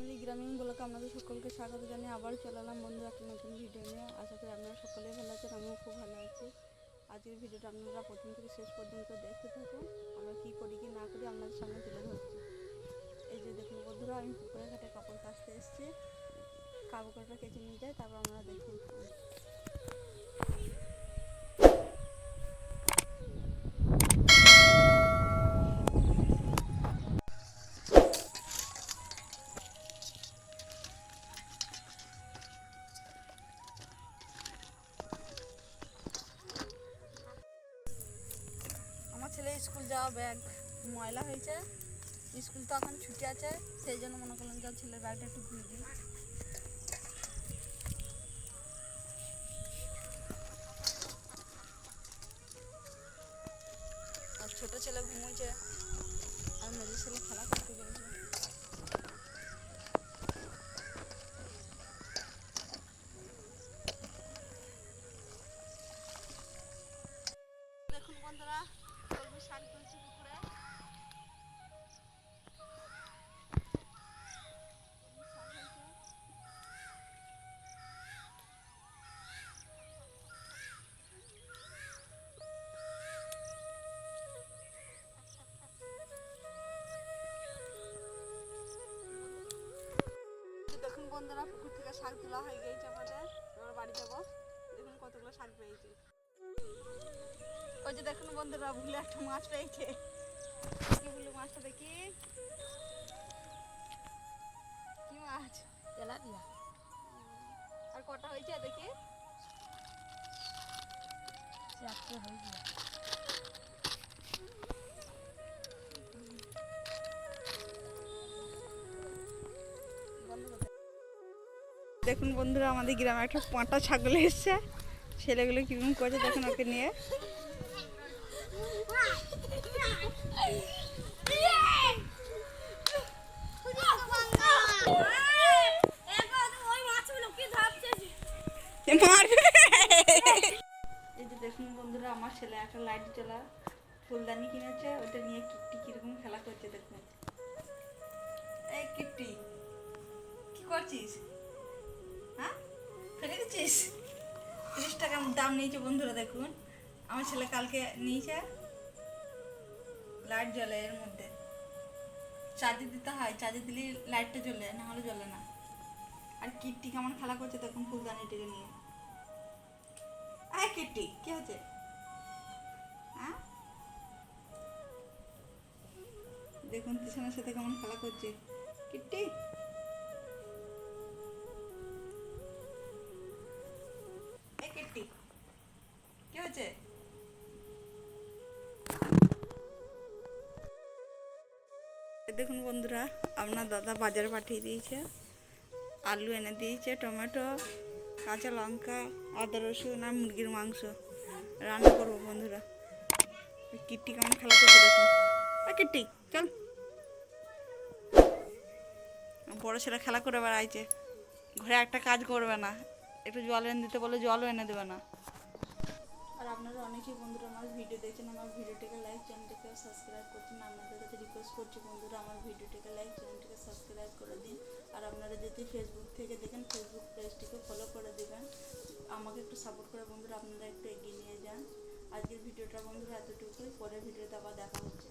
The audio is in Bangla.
ফ্যামিলি গ্রামীণ ব্লগে আপনাদের সকলকে স্বাগত জানিয়ে আবার চলে এলাম বন্ধু একটা নতুন ভিডিও নিয়ে। আশা করি আপনারা সকলেই ভালো আছেন, আমিও খুব ভালো আছি। আজকের ভিডিওটা আপনারা প্রথম থেকে শেষ পর্যন্ত দেখতে থাকুন। আমরা কী করি কি না করি আপনাদের সামনে তুলে ধরছি। এই যে দেখুন বন্ধুরা, আমি পুকুরে ঘাটে কাপড় কাচতে এসেছি। কাপড়টা কেচে নিয়ে যায়, তারপর আপনারা দেখুন। আমার ছেলে স্কুল যাওয়া ব্যাগ ময়লা হয়েছে, স্কুল তো এখন ছুটি আছে, সেই জন্য মনে করলাম যে ছেলের ব্যাগটা একটু ধুয়ে দিই। আর ছোটো ছেলে ঘুমোচ্ছে, আর মেজর ছেলে খেলা করতে গেছে। দেখুন বন্ধুরা, কলমি শাক তুলছি পুকুরে। দেখুন বন্ধুরা, পুকুর থেকে শাক তোলা হয়ে গেছে আমাদের, এবার বাড়ি যাবো। দেখুন কতগুলো শাক পেয়েছে। ওই যে দেখুন বন্ধুরা, ভুলে একটা মাছ পেয়েছে। কি ভুলে মাছটা দেখি, কি মাছ? তেলাপিয়া। আর কটা হয়েছে দেখি? চারটে হয়েছে। দেখুন বন্ধুরা, আমাদের গ্রামে একটা পাঁটা ছাগল এসছে। ছেলেগুলো কিরকম করছে দেখুন ওকে নিয়ে। এই যে দেখুন বন্ধুরা, আমার ছেলে একটা লাইট জ্বলা ফুলদানি কিনেছে, ওটা নিয়ে কিপটি কিরকম খেলা করছে দেখুন। এই কিপটি, কি করছিস? হ্যাঁ, ফেলে দিচ্ছিস? 30 টাকা দাম নিয়েছে বন্ধুরা। দেখুন আমার ছেলে কালকে নিয়েছে, লাইট জ্বলে, এর মধ্যে চার্জে দিতে হয়, চার্জে দিলে লাইটটা জ্বলে, না হলে জ্বলে না। আর কিটটি কেমন খেলা করছে দেখুন ফুলদানিটিকে নিয়ে। কিটটি কি হচ্ছে? হ্যাঁ, দেখুন তিশানের সাথে কেমন খেলা করছে কিটটি। এই কিটটি কি হচ্ছে? দেখুন বন্ধুরা, আপনার দাদা বাজারে পাঠিয়ে দিয়েছে, আলু এনে দিয়েছে, টমেটো, কাঁচা লঙ্কা, আদা রসুন আর মুরগির মাংস রান্না করবো বন্ধুরা। কিট্টি কেমন খেলা করছে দেখুন। কিট্টি চল, বড় ছেলে খেলা করে বেড়াইছে, ঘরে একটা কাজ করবে না, একটু জল এনে দিতে বলে জলও এনে দেবে না। আর আপনারা অনেকেই বন্ধুরা আমার ভিডিও দেখছেন, আমার ভিডিওটিকে লাইক, চ্যানেলটিকে সাবস্ক্রাইব করছেন। আপনাদের কাছে রিকোয়েস্ট করছি বন্ধুরা, আমার ভিডিওটিকে লাইক, চ্যানেলটিকে সাবস্ক্রাইব করে দিন। আর আপনারা যদি ফেসবুক থেকে দেখেন, ফেসবুক পেজটিকে ফলো করে দেবেন। আমাকে একটু সাপোর্ট করে বন্ধুরা আপনারা একটু এগিয়ে নিয়ে যান। আজকের ভিডিওটা বন্ধুরা এতটুকুই, পরের ভিডিওতে আবার দেখা হচ্ছে।